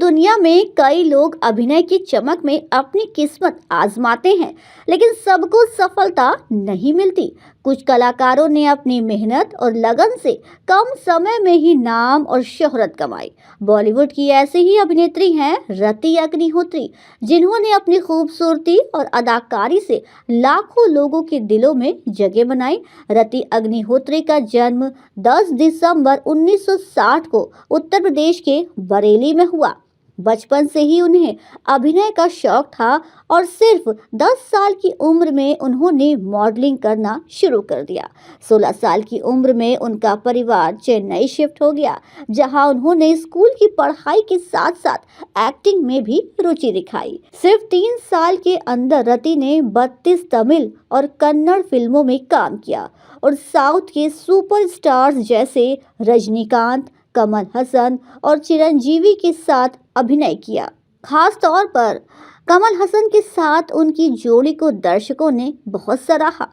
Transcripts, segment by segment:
दुनिया में कई लोग अभिनय की चमक में अपनी किस्मत आजमाते हैं, लेकिन सबको सफलता नहीं मिलती। कुछ कलाकारों ने अपनी मेहनत और लगन से कम समय में ही नाम और शोहरत कमाई। बॉलीवुड की ऐसी ही अभिनेत्री हैं रति अग्निहोत्री, जिन्होंने अपनी खूबसूरती और अदाकारी से लाखों लोगों के दिलों में जगह बनाई। रति अग्निहोत्री का जन्म 10 दिसंबर 1960 को उत्तर प्रदेश के बरेली में हुआ। बचपन से ही उन्हें अभिनय का शौक था और सिर्फ 10 साल की उम्र में उन्होंने मॉडलिंग करना शुरू कर दिया। 16 साल की उम्र में उनका परिवार चेन्नई शिफ्ट हो गया, जहां उन्होंने स्कूल की पढ़ाई के साथ साथ एक्टिंग में भी रुचि दिखाई। सिर्फ 3 साल के अंदर रति ने 32 तमिल और कन्नड़ फिल्मों में काम किया और साउथ के सुपरस्टार्स जैसे रजनीकांत, कमल हसन और चिरंजीवी के साथ अभिनय किया। खास तौर पर कमल हसन के साथ उनकी जोड़ी को दर्शकों ने बहुत सराहा।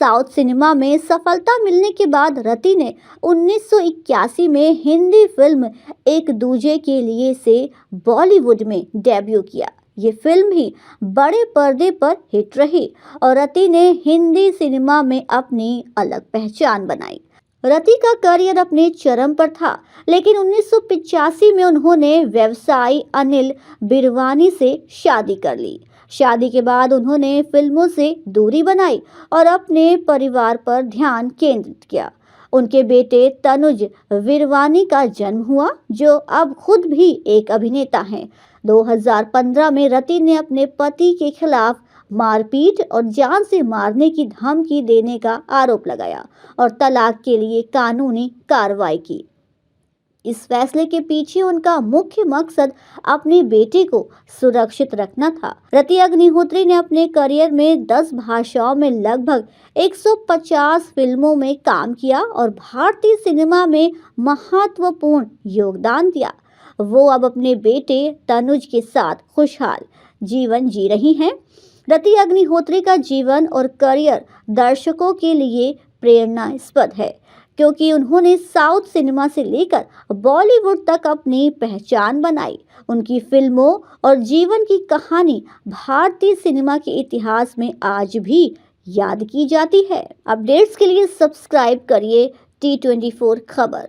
साउथ सिनेमा में सफलता मिलने के बाद रति ने 1981 में हिंदी फिल्म एक दूजे के लिए से बॉलीवुड में डेब्यू किया। ये फिल्म भी बड़े पर्दे पर हिट रही और रति ने हिंदी सिनेमा में अपनी अलग पहचान बनाई। रति का करियर अपने चरम पर था, लेकिन 1985 में उन्होंने व्यवसायी अनिल बिरवानी से शादी कर ली। शादी के बाद उन्होंने फिल्मों से दूरी बनाई और अपने परिवार पर ध्यान केंद्रित किया। उनके बेटे तनुज विरवानी का जन्म हुआ, जो अब खुद भी एक अभिनेता हैं। 2015 में रति ने अपने पति के खिलाफ मारपीट और जान से मारने की धमकी देने का आरोप लगाया और तलाक के लिए कानूनी कार्रवाई की। इस फैसले के पीछे उनका मुख्य मकसद अपने बेटे को सुरक्षित रखना था। रति अग्निहोत्री ने अपने करियर में 10 भाषाओं में लगभग 150 फिल्मों में काम किया और भारतीय सिनेमा में महत्वपूर्ण योगदान दिया। वो अब अपने बेटे तनुज के साथ खुशहाल जीवन जी रही हैं। रति अग्निहोत्री का जीवन और करियर दर्शकों के लिए प्रेरणास्पद है, क्योंकि उन्होंने साउथ सिनेमा से लेकर बॉलीवुड तक अपनी पहचान बनाई। उनकी फिल्मों और जीवन की कहानी भारतीय सिनेमा के इतिहास में आज भी याद की जाती है। अपडेट्स के लिए सब्सक्राइब करिए T24 खबर।